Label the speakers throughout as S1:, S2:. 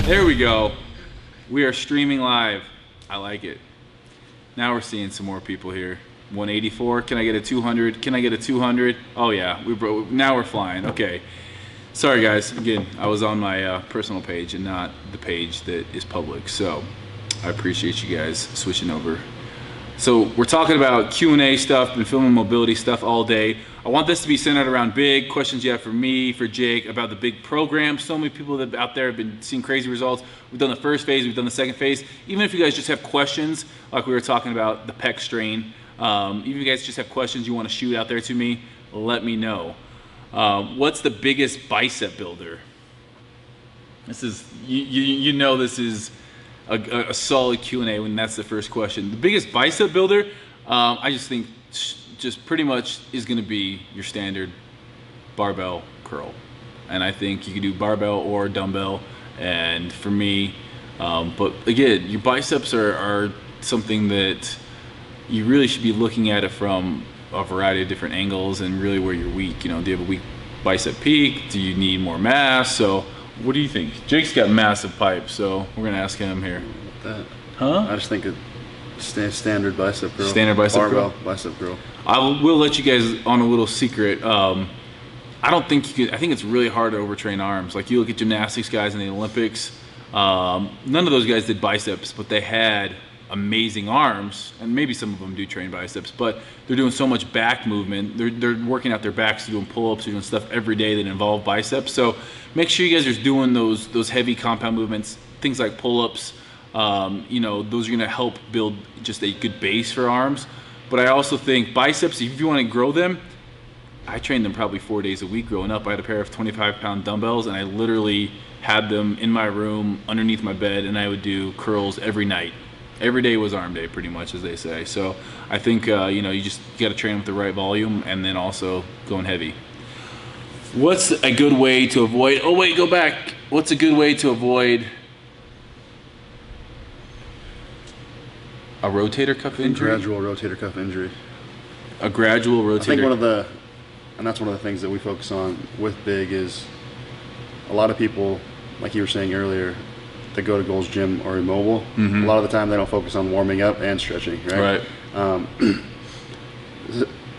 S1: There we go. We are streaming live. I like it. Now we're seeing some more people here. 184. Can I get a 200? Can I get a 200? Oh yeah, now we're flying. Okay. Sorry guys. Again, I was on my personal page and not the page that is public. So I appreciate you guys switching over. So we're talking about Q&A stuff, been filming mobility stuff all day. I want this to be centered around big questions you have for me, for Jake, about the big program. So many people that out there have been seeing crazy results. We've done the first phase, we've done the second phase. Even if you guys just have questions, like we were talking about the pec strain, even if you guys just have questions you want to shoot out there to me, let me know. What's the biggest bicep builder? This is, you know this is a solid Q&A when that's the first question. The biggest bicep builder, I just think just pretty much is going to be your standard barbell curl. And I think you can do barbell or dumbbell. And for me, but again, your biceps are something that you really should be looking at it from a variety of different angles and really where you're weak. You know, do you have a weak bicep peak? Do you need more mass? So what do you think? Jake's got massive pipes, so we're gonna ask him here.
S2: That.
S1: Huh?
S2: I just think a standard bicep curl.
S1: Standard bicep
S2: barbell
S1: curl?
S2: Bicep curl.
S1: I will let you guys on a little secret. I don't think you could. I think it's really hard to overtrain arms. Like you look at gymnastics guys in the Olympics. None of those guys did biceps, but they had amazing arms, and maybe some of them do train biceps, but they're doing so much back movement. They're working out their backs, doing pull-ups, doing stuff every day that involve biceps. So make sure you guys are doing those heavy compound movements, things like pull-ups. You know, those are going to help build just a good base for arms. But I also think biceps, if you want to grow them, I trained them probably 4 days a week growing up. I had a pair of 25-pound dumbbells, and I literally had them in my room underneath my bed, and I would do curls every night. Every day was arm day, pretty much, as they say. So I think you know, you got to train with the right volume, and then also going heavy. What's a good way to avoid? Oh wait, go back. What's a good way to avoid a rotator cuff injury?
S2: Gradual rotator cuff injury.
S1: A gradual rotator.
S2: I think and that's one of the things that we focus on with Big is a lot of people, like you were saying earlier, that go to Gold's Gym are immobile.
S1: Mm-hmm.
S2: A lot of the time they don't focus on warming up and stretching, right?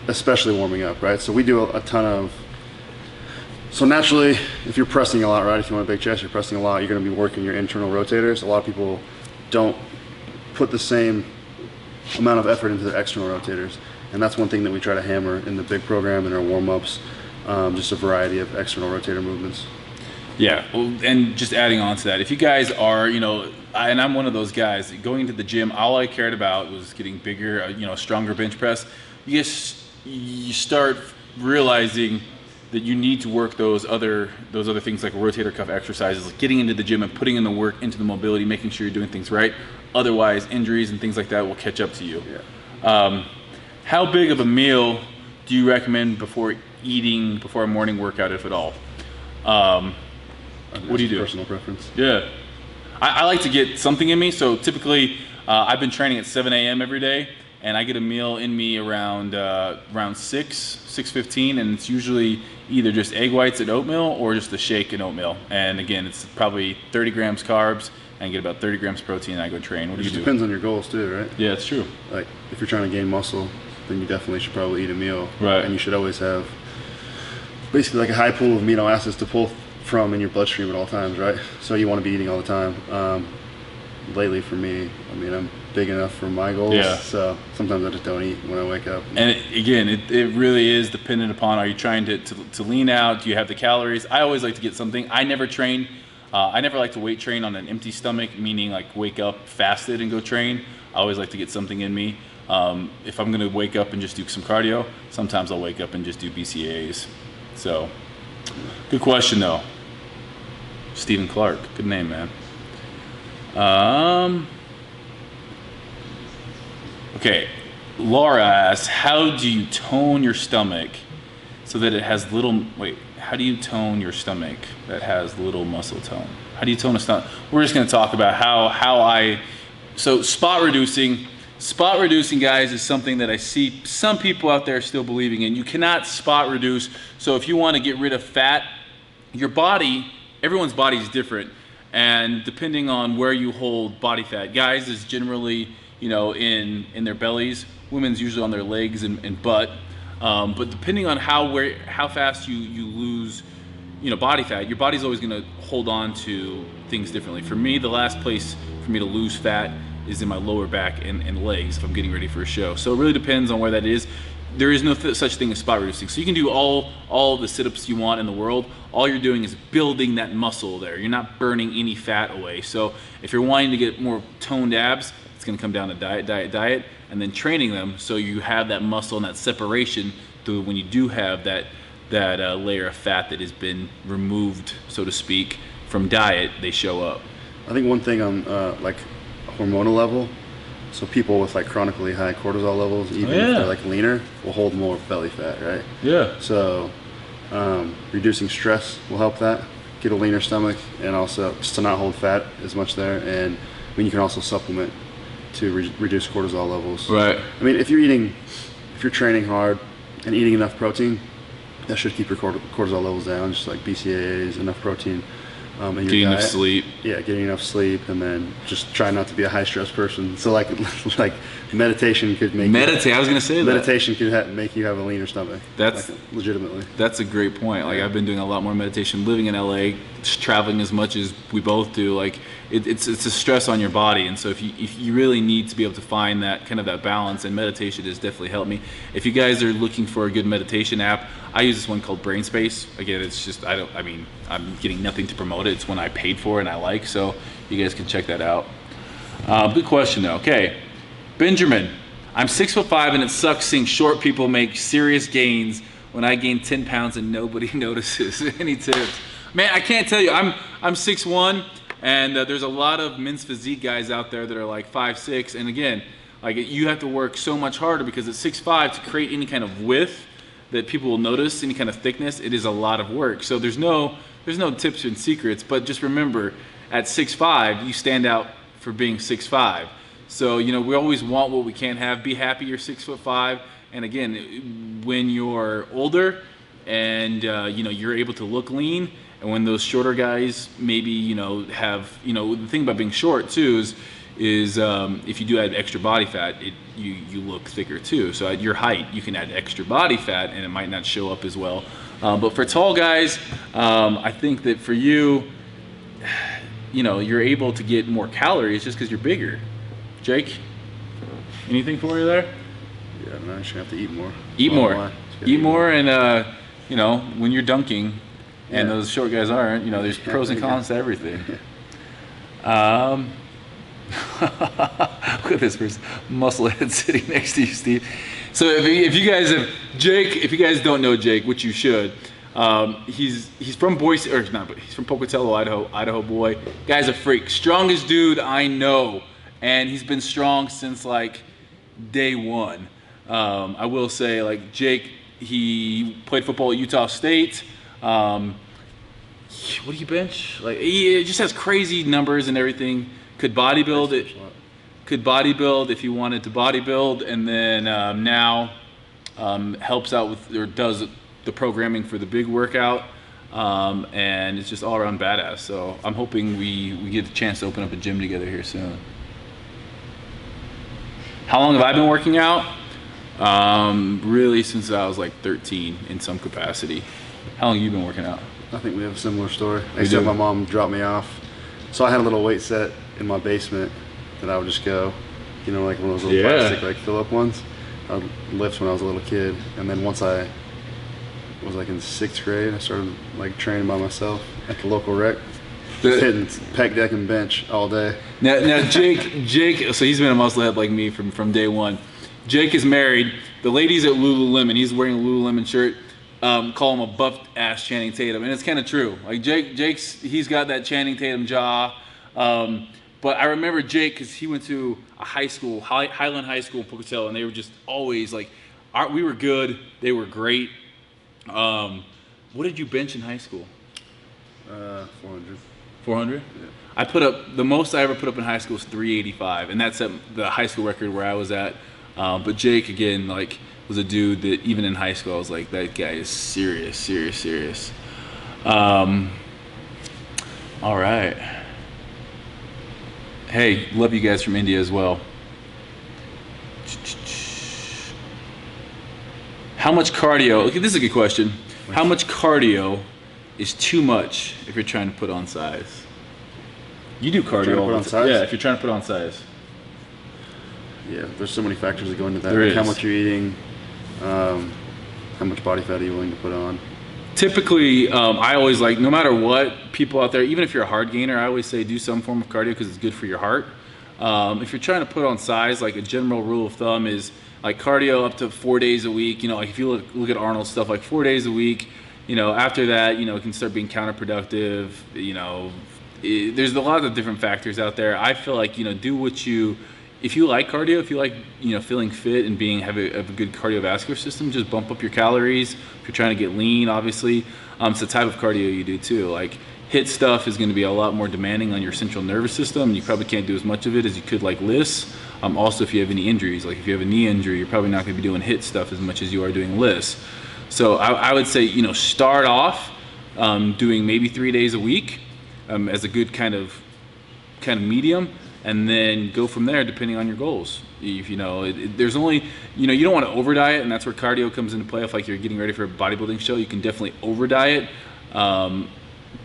S2: Especially warming up, right? So we do a ton of, so naturally, if you're pressing a lot, right? If you want a big chest, you're pressing a lot, you're gonna be working your internal rotators. A lot of people don't put the same amount of effort into their external rotators. And that's one thing that we try to hammer in the Big program in our warm-ups, just a variety of external rotator movements.
S1: Yeah, well, and just adding on to that, if you guys are, you know, and I'm one of those guys, going into the gym, all I cared about was getting bigger, you know, stronger bench press. You start realizing that you need to work those other things like rotator cuff exercises, like getting into the gym and putting in the work into the mobility, making sure you're doing things right. Otherwise, injuries and things like that will catch up to you.
S2: Yeah.
S1: How big of a meal do you recommend before a morning workout, if at all? What do you do?
S2: Personal preference.
S1: Yeah. I like to get something in me. So typically, I've been training at 7 a.m. every day, and I get a meal in me around 6:15, and it's usually either just egg whites and oatmeal or just a shake and oatmeal. And again, it's probably 30 grams carbs, and I get about 30 grams protein, and I go train. What do you do?
S2: It depends on your goals too, right?
S1: Yeah, it's true.
S2: Like if you're trying to gain muscle, then you definitely should probably eat a meal.
S1: Right.
S2: And you should always have basically like a high pool of amino acids to pull from in your bloodstream at all times, right? So you want to be eating all the time. Lately for me, I mean, I'm big enough for my goals,
S1: yeah.
S2: So sometimes I just don't eat when I wake up.
S1: And it really is dependent upon, are you trying to lean out? Do you have the calories? I always like to get something. I never train. I never like to weight train on an empty stomach, meaning like wake up fasted and go train. I always like to get something in me. If I'm gonna wake up and just do some cardio, sometimes I'll wake up and just do BCAAs. So, good question though. Stephen Clark, good name, man. Okay, Laura asks, how do you tone your stomach so that it has little, how do you tone your stomach that has little muscle tone? How do you tone a stomach? We're just gonna talk about so spot reducing, guys, is something that I see some people out there still believing in. You cannot spot reduce. So if you want to get rid of fat, your body, everyone's body is different. And depending on where you hold body fat, guys is generally, in their bellies. Women's usually on their legs and butt. But depending on how fast you lose, body fat, your body's always going to hold on to things differently. For me, the last place for me to lose fat is in my lower back and legs if I'm getting ready for a show. So it really depends on where that is. There is no such thing as spot reducing. So you can do all the sit-ups you want in the world. All you're doing is building that muscle there. You're not burning any fat away. So if you're wanting to get more toned abs, it's going to come down to diet, and then training them so you have that muscle and that separation to when you do have that layer of fat that has been removed, so to speak, from diet, they show up.
S2: I think one thing on like a hormonal level, so people with like chronically high cortisol levels, even if they're like leaner, will hold more belly fat, right?
S1: Yeah.
S2: So reducing stress will help that, get a leaner stomach, and also just to not hold fat as much there. And I mean, you can also supplement to reduce cortisol levels.
S1: Right.
S2: I mean, if you're training hard and eating enough protein, that should keep your cortisol levels down, just like BCAAs, enough protein. In your
S1: getting
S2: diet.
S1: enough sleep.
S2: Yeah, getting enough sleep, and then just try not to be a high stress person. So like meditation could make
S1: I was gonna say
S2: meditation could make you have a leaner stomach.
S1: That's
S2: like, legitimately.
S1: That's a great point. Like I've been doing a lot more meditation, living in LA, traveling as much as we both do. Like it's a stress on your body, and so if you really need to be able to find that kind of that balance, and meditation has definitely helped me. If you guys are looking for a good meditation app, I use this one called BrainSpace. Again, it's just I'm getting nothing to promote it. It's one I paid for and I like, so you guys can check that out. Good question though. Okay, Benjamin, I'm 6'5" and it sucks seeing short people make serious gains when I gain 10 pounds and nobody notices. Any tips? Man, I can't tell you. I'm 6'1", and there's a lot of men's physique guys out there that are like 5'6", and again, like you have to work so much harder because at 6'5" to create any kind of width that people will notice, any kind of thickness, it is a lot of work. So there's no tips and secrets, but just remember, at 6'5", you stand out for being 6'5". So, we always want what we can't have. Be happy you're 6'5". And again, when you're older and, you're able to look lean, and when those shorter guys maybe, have, the thing about being short too is if you do add extra body fat, you look thicker too. So at your height, you can add extra body fat and it might not show up as well. But for tall guys, I think that for you, you're able to get more calories just because you're bigger. Jake, anything for you there?
S2: Yeah, I'm just gonna have to eat more.
S1: Eat more, and when you're dunking, and those short guys aren't, there's pros and cons to everything. Look at this person, musclehead sitting next to you, Steve. So if you guys don't know Jake, which you should, he's from Boise, or not, but he's from Pocatello, Idaho boy. Guy's a freak, strongest dude I know, and he's been strong since like day one. I will say, like Jake, he played football at Utah State. What do you bench? Like he just has crazy numbers and everything. Could bodybuild if he wanted to bodybuild, and then now helps out with, or does the programming for the big workout, and it's just all around badass. So I'm hoping we get the chance to open up a gym together here soon. How long have I been working out? Really since I was like 13 in some capacity. How long have you been working out?
S2: I think we have a similar story. Except my mom dropped me off. So I had a little weight set in my basement that I would just go, like one of those little plastic like fill-up ones. I would lift when I was a little kid, and then once I was like in 6th grade, I started like training by myself at the local rec, hitting pec, deck, and bench all day.
S1: Now Jake, so he's been a musclehead like me from day one. Jake is married. The ladies at Lululemon, he's wearing a Lululemon shirt, call him a buffed ass Channing Tatum, and it's kind of true. Like he's got that Channing Tatum jaw. But I remember Jake because he went to a high school, Highland High School in Pocatello, and they were just always like, we were good, they were great. What did you bench in high school?
S2: 400.
S1: 400?
S2: Yeah.
S1: I put up, the most I ever put up in high school was 385, and that's at the high school record where I was at. But Jake, again, like, was a dude that even in high school, I was like, that guy is serious. All right. Hey, love you guys from India as well. How much cardio? Okay, this is a good question. How much cardio is too much if you're trying to put on size? You do cardio all the time. Yeah, if you're trying to put on size.
S2: Yeah, there's so many factors that go into that.
S1: There is.
S2: How much you're eating, how much body fat are you willing to put on?
S1: Typically, I always like, no matter what, people out there, even if you're a hard gainer, I always say do some form of cardio because it's good for your heart. If you're trying to put on size, like a general rule of thumb is like cardio up to 4 days a week. You know, like if you look at Arnold's stuff, like 4 days a week. You know, after that, you know, it can start being counterproductive. You know, there's a lot of different factors out there. I feel like, you know, do what you, if you like cardio, if you like, you know, feeling fit and have a good cardiovascular system, just bump up your calories. If you're trying to get lean, obviously, it's the type of cardio you do too. Like HIIT stuff is going to be a lot more demanding on your central nervous system. You probably can't do as much of it as you could like lifts. Also, if you have any injuries, like if you have a knee injury, you're probably not going to be doing HIIT stuff as much as you are doing lifts. So I would say, you know, start off doing maybe 3 days a week as a good kind of medium, and then go from there depending on your goals. If you know, there's only, you know, you don't want to over diet, and that's where cardio comes into play. If like you're getting ready for a bodybuilding show, you can definitely over diet.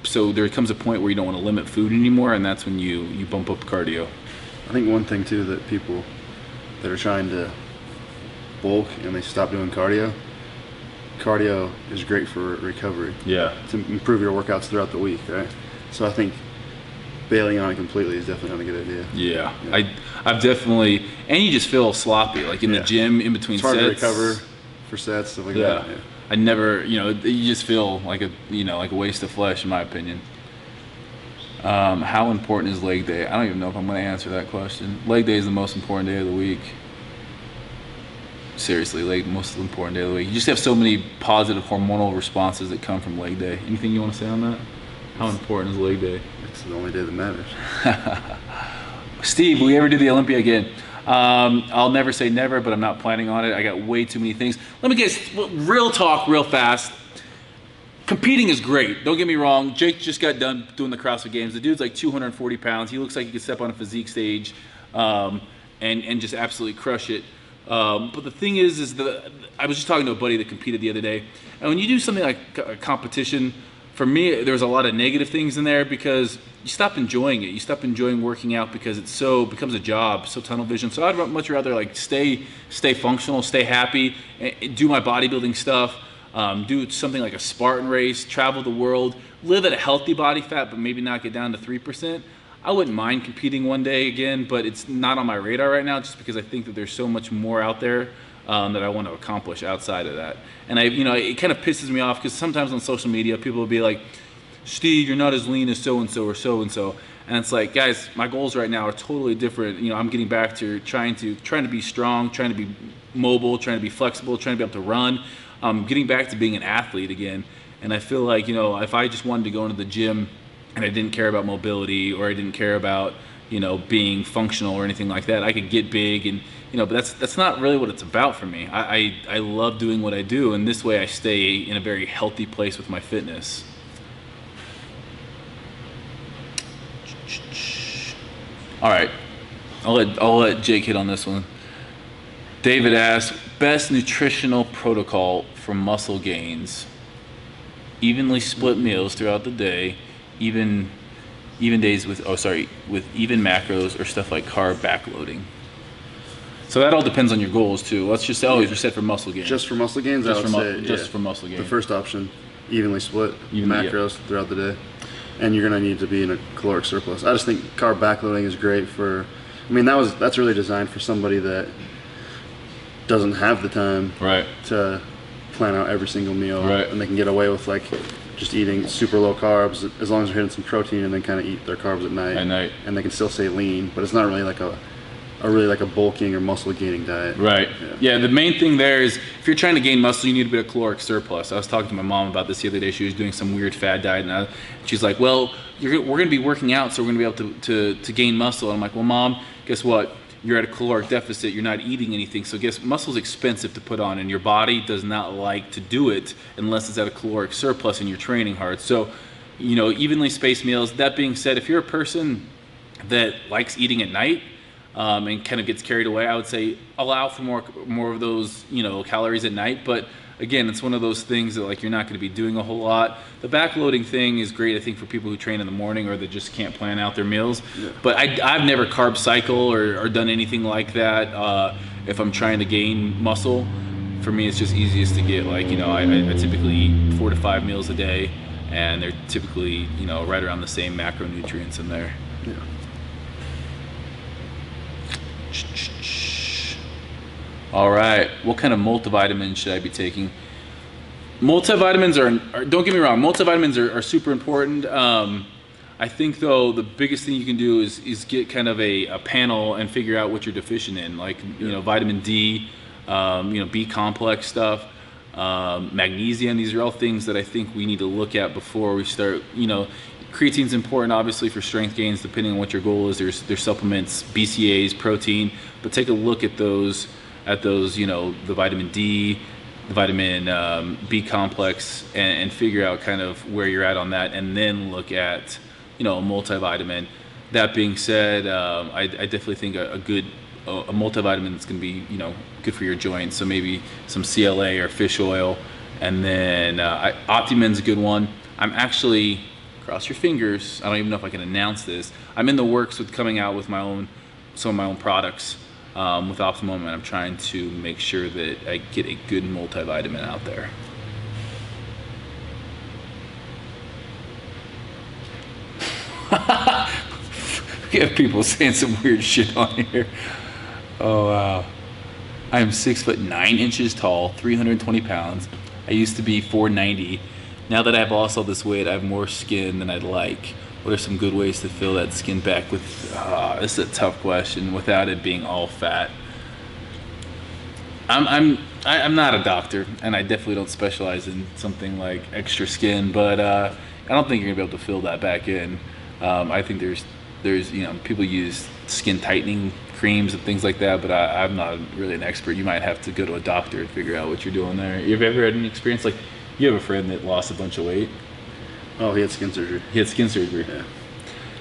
S1: So there comes a point where you don't want to limit food anymore, and that's when you bump up cardio.
S2: I think one thing too that people that are trying to bulk and they stop doing cardio is great for recovery.
S1: Yeah.
S2: To improve your workouts throughout the week, right? So I think bailing on it completely is definitely not a good idea.
S1: Yeah. I've definitely, and you just feel sloppy, like in the gym, in between sets.
S2: It's hard to recover for sets, stuff like that. Yeah.
S1: I never, you know, you just feel like a waste of flesh, in my opinion. How important is leg day? I don't even know if I'm going to answer that question. Leg day is the most important day of the week. Seriously, most important day of the week. You just have so many positive hormonal responses that come from leg day. Anything you want to say on that? How important is leg day?
S2: It's the only day that matters.
S1: Steve, will we ever do the Olympia again? I'll never say never, but I'm not planning on it. I got way too many things. Let me get real talk real fast. Competing is great. Don't get me wrong. Jake just got done doing the CrossFit Games. The dude's like 240 pounds. He looks like he could step on a physique stage and just absolutely crush it. But the thing is I was just talking to a buddy that competed the other day. And when you do something like a competition, for me, there's a lot of negative things in there because you stop enjoying it. You stop enjoying working out because becomes a job, so tunnel vision. So I'd much rather like stay functional, stay happy, do my bodybuilding stuff, do something like a Spartan race, travel the world, live at a healthy body fat, but maybe not get down to 3%. I wouldn't mind competing one day again, but it's not on my radar right now just because I think that there's so much more out there that I want to accomplish outside of that. And it kind of pisses me off because sometimes on social media, people will be like, Steve, you're not as lean as so-and-so or so-and-so. And it's like, guys, my goals right now are totally different. You know, I'm getting back to trying to be strong, trying to be mobile, trying to be flexible, trying to be able to run. Getting back to being an athlete again. And I feel like, you know, if I just wanted to go into the gym and I didn't care about mobility or I didn't care about, you know, being functional or anything like that, I could get big and, you know, but that's not really what it's about for me. I love doing what I do, and this way I stay in a very healthy place with my fitness. All right, I'll let Jake hit on this one. David asks, best nutritional protocol for muscle gains. Evenly split meals throughout the day, even days with even macros or stuff like carb backloading. So that all depends on your goals too. Let's just say, you said for muscle gains.
S2: Just for muscle gains,
S1: for muscle gains.
S2: The first option, evenly split macros throughout the day, and you're gonna need to be in a caloric surplus. I just think carb backloading is great for. I mean, that's really designed for somebody that doesn't have the time to plan out every single meal, and they can get away with like just eating super low carbs as long as they're hitting some protein and then kind of eat their carbs at night, and they can still stay lean, but it's not really like a bulking or muscle gaining diet.
S1: Right. Yeah, the main thing there is if you're trying to gain muscle, you need a bit of caloric surplus. I was talking to my mom about this the other day. She was doing some weird fad diet, and she's like, well, we're going to be working out, so we're going to be able to gain muscle. And I'm like, well, Mom, guess what? You're at a caloric deficit. You're not eating anything. So muscle's expensive to put on, and your body does not like to do it unless it's at a caloric surplus and you're training hard. So, you know, evenly spaced meals. That being said, if you're a person that likes eating at night and kind of gets carried away, I would say allow for more of those, you know, calories at night. But again, it's one of those things that like you're not going to be doing a whole lot. The backloading thing is great, I think, for people who train in the morning or that just can't plan out their meals. Yeah. But I've never carb cycle or done anything like that. If I'm trying to gain muscle, for me it's just easiest to get like, you know, I typically eat 4 to 5 meals a day, and they're typically, you know, right around the same macronutrients in there.
S2: Yeah.
S1: All right, what kind of multivitamins should I be taking? Multivitamins are don't get me wrong, multivitamins are super important. I think though the biggest thing you can do is get kind of a panel and figure out what you're deficient in, like, you know, vitamin D, you know, B complex stuff, magnesium. These are all things that I think we need to look at before we start. You know, creatine's important obviously for strength gains depending on what your goal is. There's supplements, BCAAs, protein, but take a look at those, you know, the vitamin D, the vitamin B complex, and figure out kind of where you're at on that, and then look at, you know, a multivitamin. That being said, I definitely think a multivitamin that's going to be, you know, good for your joints. So maybe some CLA or fish oil, and then Optimin's a good one. I'm actually, cross your fingers, I don't even know if I can announce this, I'm in the works with coming out with some of my own products with Optimum, and I'm trying to make sure that I get a good multivitamin out there. We have people saying some weird shit on here. Oh wow. I am 6'9" tall, 320 pounds. I used to be 490. Now that I've lost all this weight, I have more skin than I'd like. What are some good ways to fill that skin back with? This is a tough question without it being all fat. I'm not a doctor, and I definitely don't specialize in something like extra skin, but I don't think you're gonna be able to fill that back in. I think there's you know, people use skin tightening creams and things like that, but I'm not really an expert. You might have to go to a doctor and figure out what you're doing there. You've ever had any experience, like you have a friend that lost a bunch of weight?
S2: Oh, he had skin surgery.
S1: He had skin surgery.
S2: Yeah.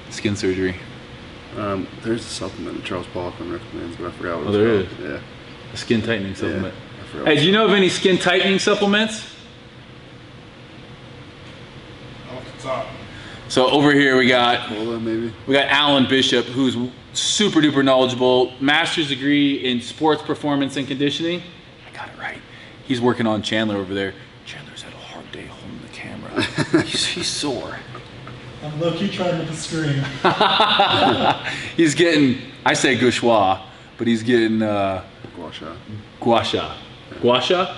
S1: Skin surgery.
S2: There's a supplement that Charles Poliquin recommends, but I forgot what
S1: it was
S2: called.
S1: Is?
S2: Yeah.
S1: A skin tightening supplement.
S2: Yeah,
S1: hey, do you know of any skin tightening supplements?
S3: Off the top.
S1: So over here we got Alan Bicep, who's super duper knowledgeable, master's degree in sports performance and conditioning. I got it right. He's working on Chandler over there. Chandler's had a hard day holding the camera. he's sore.
S3: I'm low-key trying to scream.
S1: He's getting, I say gauchois, but he's getting
S2: gua sha.
S1: Yeah.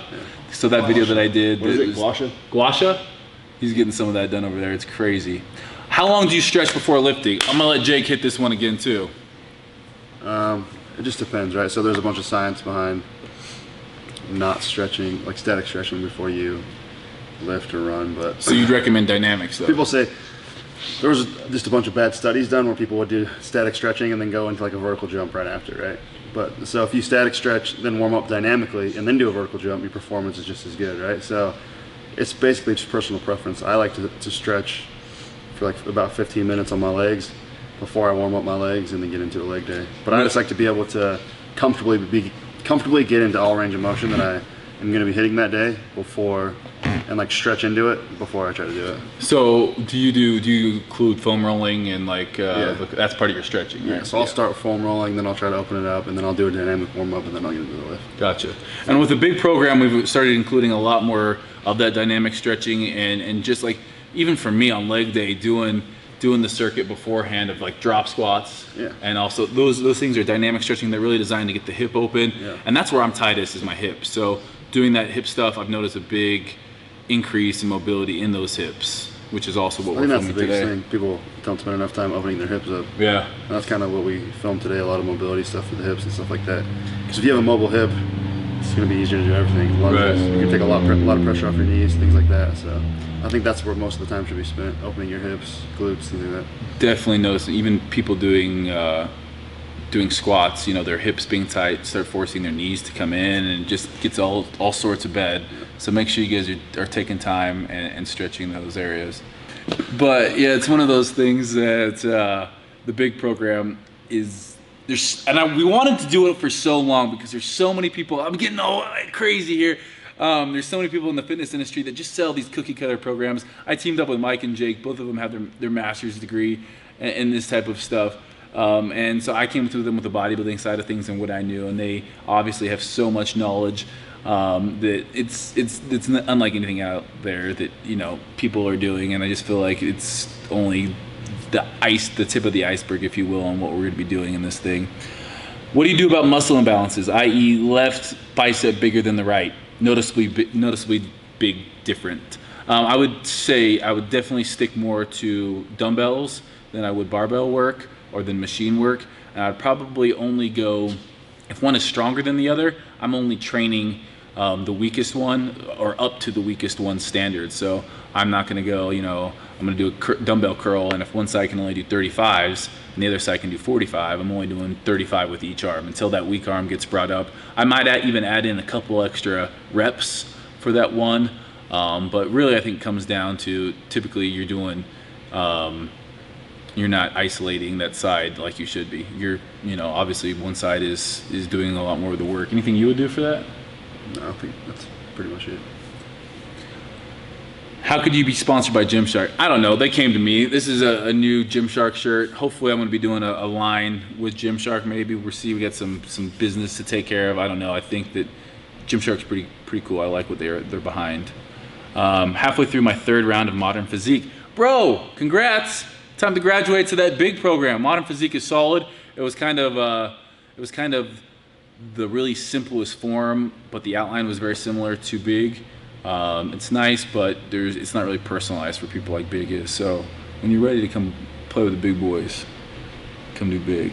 S1: So that video that I did.
S2: What is it, gua sha?
S1: Gua sha? He's getting some of that done over there. It's crazy. How long do you stretch before lifting? I'm gonna let Jake hit this one again too.
S2: It just depends, right? So there's a bunch of science behind not stretching, like static stretching before you lift or run, but
S1: so you'd recommend dynamics though?
S2: People say there was just a bunch of bad studies done where people would do static stretching and then go into like a vertical jump right after, right? But so if you static stretch, then warm up dynamically and then do a vertical jump, your performance is just as good, right? So it's basically just personal preference. I like to stretch for like about 15 minutes on my legs before I warm up my legs and then get into a leg day. But I just like to be able to comfortably get into all range of motion that I am going to be hitting that day before, and like stretch into it before I try to do it.
S1: So do you include foam rolling and like that's part of your stretching, right?
S2: Yeah, so I'll start foam rolling, then I'll try to open it up, and then I'll do a dynamic warm up, and then I'll get into the lift.
S1: Gotcha. And with the big program, we've started including a lot more of that dynamic stretching, and just like even for me on leg day, doing the circuit beforehand of like drop squats, and also those things are dynamic stretching. They're really designed to get the hip open, and that's where I'm tightest is my hips. So doing that hip stuff, I've noticed a big increase in mobility in those hips, which is also what we're filming today.
S2: That's the biggest thing. People don't spend enough time opening their hips up.
S1: Yeah.
S2: And that's kind of what we filmed today, a lot of mobility stuff for the hips and stuff like that. Because if you have a mobile hip, it's going to be easier to do everything. Lunges, you can take a lot of pressure off your knees, things like that. So I think that's where most of the time should be spent, opening your hips, glutes, things like that.
S1: Definitely notice even people doing squats, you know, their hips being tight, start forcing their knees to come in, and just gets all sorts of bad. So make sure you guys are taking time and stretching those areas. But yeah, it's one of those things that the big program is we wanted to do it for so long because there's so many people. I'm getting all crazy here. There's so many people in the fitness industry that just sell these cookie cutter programs. I teamed up with Mike and Jake. Both of them have their master's degree in this type of stuff. And so I came to them with the bodybuilding side of things and what I knew, and they obviously have so much knowledge that it's unlike anything out there that people are doing. And I just feel like it's only the tip of the iceberg, if you will, on what we're going to be doing in this thing. What do you do about muscle imbalances, i.e. left bicep bigger than the right? Noticeably big different. I would say I would definitely stick more to dumbbells than I would barbell work or than machine work. And I'd probably only go, if one is stronger than the other, I'm only training the weakest one or up to the weakest one standard. So I'm not going to go, I'm going to do a dumbbell curl, and if one side can only do 35s and the other side can do 45, I'm only doing 35 with each arm until that weak arm gets brought up. I might even add in a couple extra reps for that one, but really I think it comes down to typically you're doing, you're not isolating that side like you should be. You're, obviously one side is doing a lot more of the work. Anything you would do for that?
S2: No, I think that's pretty much it.
S1: How could you be sponsored by Gymshark? I don't know. They came to me. This is a new Gymshark shirt. Hopefully I'm going to be doing a line with Gymshark. Maybe we'll see. We got some business to take care of. I don't know. I think that Gymshark's pretty cool. I like what they're behind. Halfway through my 3rd round of Modern Physique. Bro, congrats. Time to graduate to that big program. Modern Physique is solid. It was kind of the really simplest form, but the outline was very similar to Big. It's nice, but it's not really personalized for people like Big is. So when you're ready to come play with the big boys, come do Big.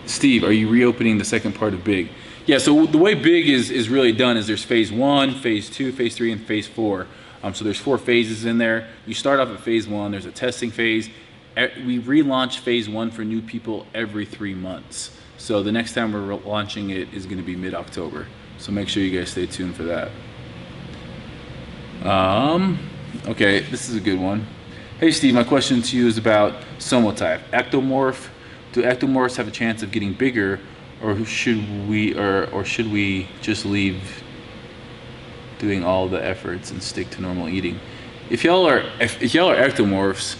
S1: Steve, are you reopening the second part of Big? Yeah, so the way Big is really done is there's phase 1, phase 2, phase 3, and phase 4. So there's 4 phases in there. You start off at phase 1, there's a testing phase. We relaunch phase 1 for new people every 3 months. So the next time we're launching it is going to be mid-October. So make sure you guys stay tuned for that. Okay, this is a good one. Hey Steve, my question to you is about somotype. Ectomorph. Do ectomorphs have a chance of getting bigger, or should we just leave doing all the efforts and stick to normal eating? If y'all are ectomorphs,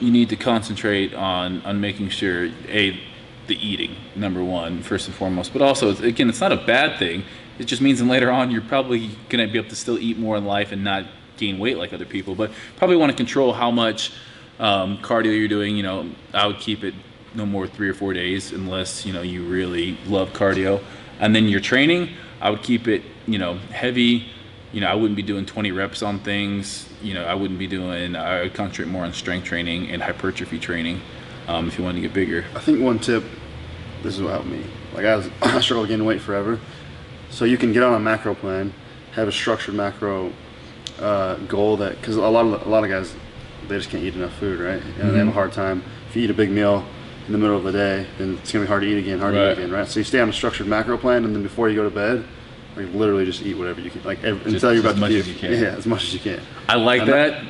S1: you need to concentrate on making sure the eating, number one, first and foremost, but also again, it's not a bad thing. It just means that later on you're probably gonna be able to still eat more in life and not gain weight like other people, but probably want to control how much cardio you're doing. I would keep it no more 3 or 4 days unless you really love cardio. And then your training, I would keep it heavy. I wouldn't be doing 20 reps on things. I would concentrate more on strength training and hypertrophy training if you want to get bigger.
S2: I think one tip, this is what helped me. Like I struggled gaining weight forever. So you can get on a macro plan, have a structured macro goal because a lot of guys, they just can't eat enough food, right? And they have a hard time. If you eat a big meal in the middle of the day, then it's gonna be hard to eat again, right? So you stay on a structured macro plan, and then before you go to bed, like literally just eat whatever you can, until you're about to puke. Yeah, as much as you can.
S1: I like that.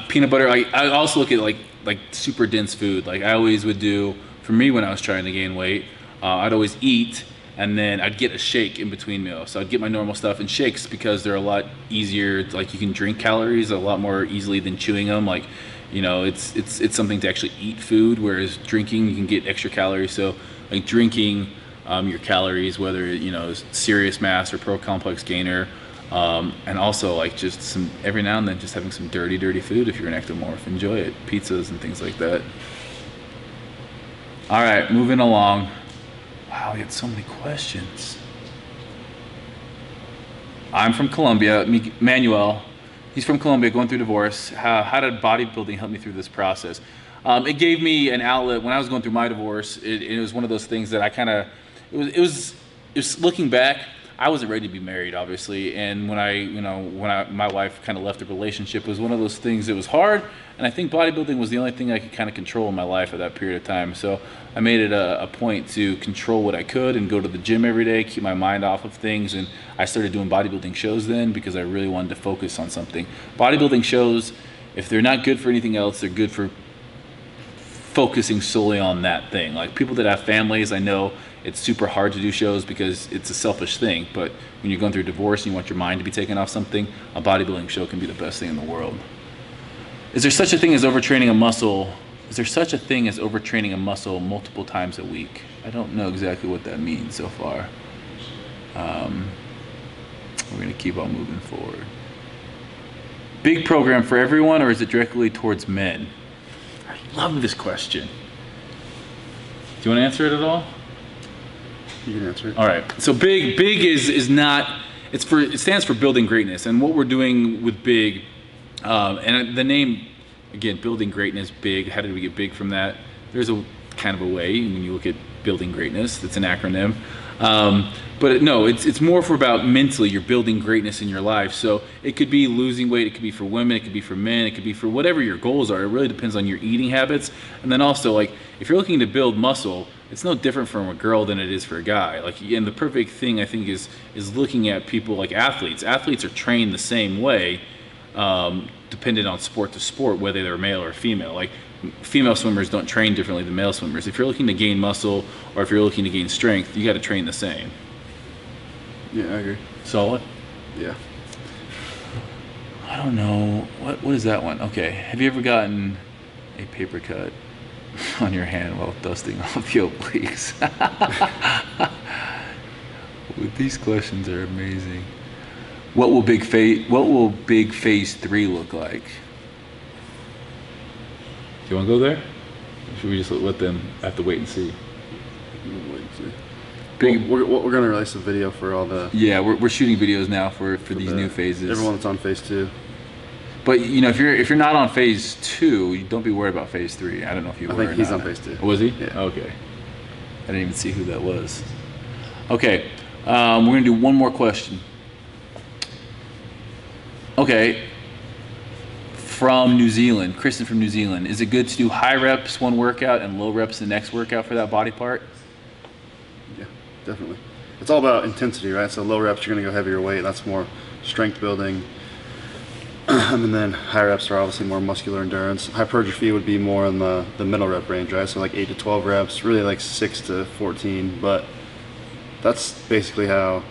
S1: Peanut butter. I also look at like super dense food. Like I always would do. For me, when I was trying to gain weight, I'd always eat, and then I'd get a shake in between meals. So I'd get my normal stuff and shakes because they're a lot easier. Like you can drink calories a lot more easily than chewing them. Like, it's something to actually eat food, whereas drinking, you can get extra calories. So like drinking your calories, whether it's serious mass or pro complex gainer, and also like just some every now and then just having some dirty food if you're an ectomorph. Enjoy it. Pizzas and things like that. All right, moving along. Wow, we had so many questions. I'm from Colombia. Manuel, he's from Colombia, going through divorce. How did bodybuilding help me through this process? It gave me an outlet when I was going through my divorce. It was one of those things that I kind of, it was looking back, I wasn't ready to be married, obviously. And when my wife kind of left the relationship, it was one of those things that was hard. And I think bodybuilding was the only thing I could kind of control in my life at that period of time. So I made it a point to control what I could and go to the gym every day, keep my mind off of things. And I started doing bodybuilding shows then because I really wanted to focus on something. Bodybuilding shows If they're not good for anything else, they're good for focusing solely on that thing. Like people that have families, I know it's super hard to do shows because it's a selfish thing, but when you're going through a divorce and you want your mind to be taken off something, a bodybuilding show can be the best thing in the world. Is there such a thing as overtraining a muscle? Is there such a thing as overtraining a muscle multiple times a week? I don't know exactly what that means so far. We're going to keep on moving forward. Big program for everyone, or is it directly towards men? I love this question. Do you want to answer it at all?
S2: You can answer it.
S1: All right. So big is not. It stands for building greatness, and what we're doing with big, and the name again, building greatness, big. How did we get big from that? There's a kind of a way when you look at building greatness. It's an acronym. But no, it's more for about mentally, you're building greatness in your life. So it could be losing weight, it could be for women, it could be for men, it could be for whatever your goals are. It really depends on your eating habits. And then also, like, if you're looking to build muscle, it's no different from a girl than it is for a guy. Like, and the perfect thing I think is looking at people like athletes. Athletes are trained the same way, dependent on sport to sport, whether they're male or female. Like, female swimmers don't train differently than male swimmers. If you're looking to gain muscle or if you're looking to gain strength, you got to train the same.
S2: Yeah, I agree.
S1: Solid?
S2: Yeah.
S1: I don't know. What is that one? Okay. Have you ever gotten a paper cut on your hand while dusting off the obliques? These questions are amazing. What will big phase 3 look like? Do you want to go there? Or should we just let them have to wait and see?
S2: Wait and see.
S1: Big,
S2: we're going to release a video for all the...
S1: Yeah, we're shooting videos now for these new phases.
S2: Everyone that's on phase 2.
S1: But you know, if you're not on phase 2, you don't be worried about phase 3. I don't know if you were.
S2: I think he's on phase 2.
S1: Was he?
S2: Yeah.
S1: Okay. I didn't even see who that was. Okay, we're gonna do one more question. Okay. From New Zealand, Kristen from New Zealand. Is it good to do high reps one workout and low reps the next workout for that body part?
S2: Yeah, definitely. It's all about intensity, right? So low reps, you're going to go heavier weight. That's more strength building. And then high reps are obviously more muscular endurance. Hypertrophy would be more in the middle rep range, right? So like 8 to 12 reps, really like 6 to 14. But that's basically how,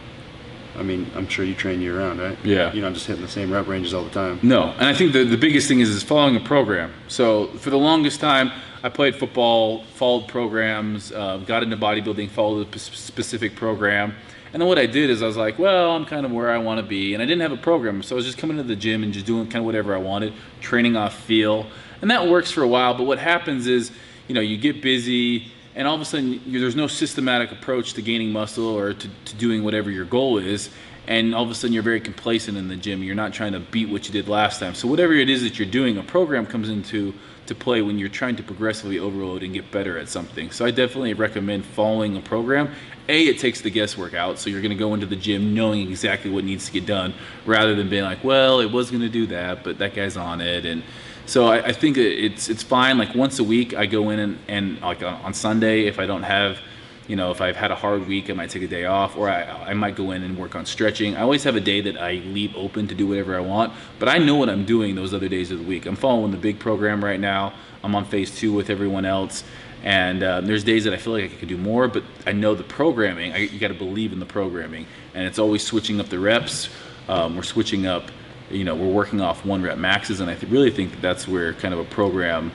S2: I mean, I'm sure you train year round, right?
S1: Yeah.
S2: You're not just hitting the same rep ranges all the time.
S1: No, and I think the biggest thing is following a program. So for the longest time, I played football, followed programs, got into bodybuilding, followed a specific program. And then what I did is I was like, well, I'm kind of where I want to be. And I didn't have a program, so I was just coming to the gym and just doing kind of whatever I wanted, training off feel. And that works for a while, but what happens is, you know, you get busy, and all of a sudden there's no systematic approach to gaining muscle or to doing whatever your goal is. And all of a sudden you're very complacent in the gym. You're not trying to beat what you did last time. So whatever it is that you're doing, a program comes into play when you're trying to progressively overload and get better at something. So I definitely recommend following a program. It takes the guesswork out. So you're going to go into the gym knowing exactly what needs to get done, rather than being like, well, it was going to do that, but that guy's on it. And so I think it's fine. Like once a week I go in and like on Sunday, if I don't have, you know, if I've had a hard week, I might take a day off, or I might go in and work on stretching. I always have a day that I leave open to do whatever I want, but I know what I'm doing those other days of the week. I'm following the big program right now. I'm on phase 2 with everyone else, and there's days that I feel like I could do more, but I know the programming. You got to believe in the programming, and it's always switching up the reps. We're switching up, you know, we're working off 1 rep maxes, and I really think that that's where kind of a program.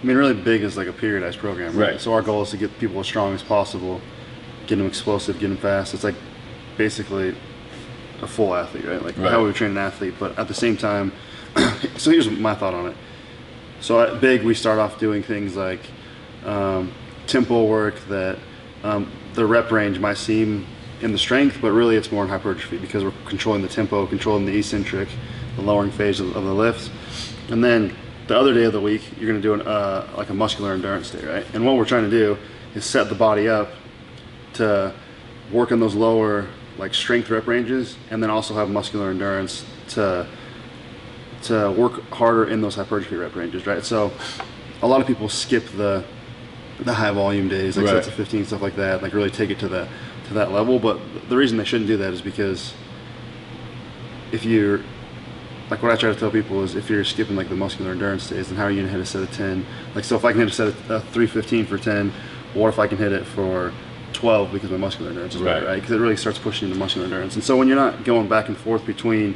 S2: I mean, really big is like a periodized program, right?
S1: Right.
S2: So our goal is to get people as strong as possible, get them explosive, get them fast. It's like basically a full athlete, right? Like how we would train an athlete, but at the same time, so here's my thought on it. So at big, we start off doing things like tempo work that the rep range might seem in the strength, but really it's more in hypertrophy because we're controlling the tempo, controlling the eccentric, the lowering phase of the lift. And then the other day of the week, you're going to do like a muscular endurance day, right? And what we're trying to do is set the body up to work on those lower like strength rep ranges, and then also have muscular endurance to work harder in those hypertrophy rep ranges, right? So a lot of people skip the high volume days, like sets of 15, stuff like that, like really take it to that level. But the reason they shouldn't do that is because if you're like what I try to tell people is if you're skipping like the muscular endurance days, then how are you gonna hit a set of 10? Like, so if I can hit a set of 315 for 10, what if I can hit it for 12 because my muscular endurance is better, right? Because it really starts pushing the muscular endurance. And so when you're not going back and forth between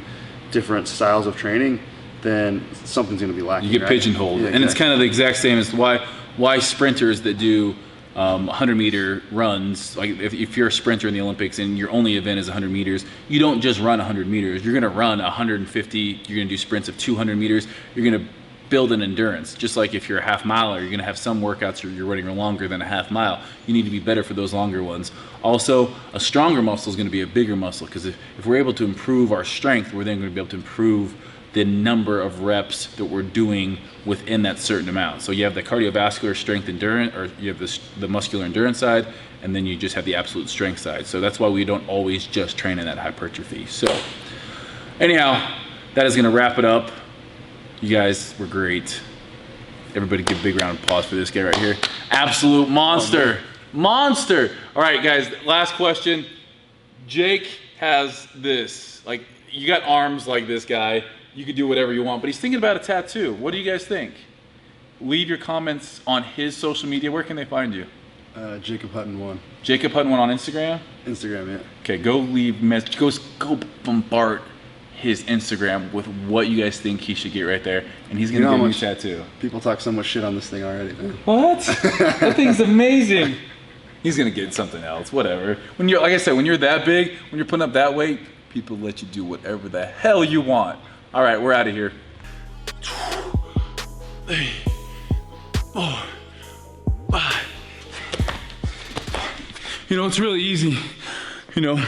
S2: different styles of training, then something's gonna be lacking.
S1: You get pigeonholed.
S2: Yeah,
S1: and it's kind of the exact same as why sprinters that do 100-meter runs, like if you're a sprinter in the Olympics and your only event is 100 meters, you don't just run 100 meters. You're going to run 150. You're going to do sprints of 200 meters. You're going to build an endurance. Just like if you're a half miler, you're going to have some workouts where you're running longer than a half mile. You need to be better for those longer ones. Also, a stronger muscle is going to be a bigger muscle, because if we're able to improve our strength, we're then going to be able to improve the number of reps that we're doing within that certain amount. So you have the cardiovascular strength endurance, or you have the muscular endurance side, and then you just have the absolute strength side. So that's why we don't always just train in that hypertrophy. So anyhow, that is gonna wrap it up. You guys were great. Everybody give a big round of applause for this guy right here. Absolute monster. Monster. All right, guys, last question. Jake has this, like, you got arms like this guy. You could do whatever you want, but he's thinking about a tattoo. What do you guys think? Leave your comments on his social media. Where can they find you?
S2: Jacob Hutton 1.
S1: Jacob Hutton 1 on Instagram?
S2: Instagram, yeah.
S1: Okay, go bombard his Instagram with what you guys think he should get right there, and he's gonna get a new tattoo.
S2: People talk so much shit on this thing already, man.
S1: What? That thing's amazing. He's gonna get something else, whatever. When you're, like I said, when you're that big, when you're putting up that weight, people let you do whatever the hell you want. All right, we're out of here. 3, 4, 5. You know, it's really easy, you know.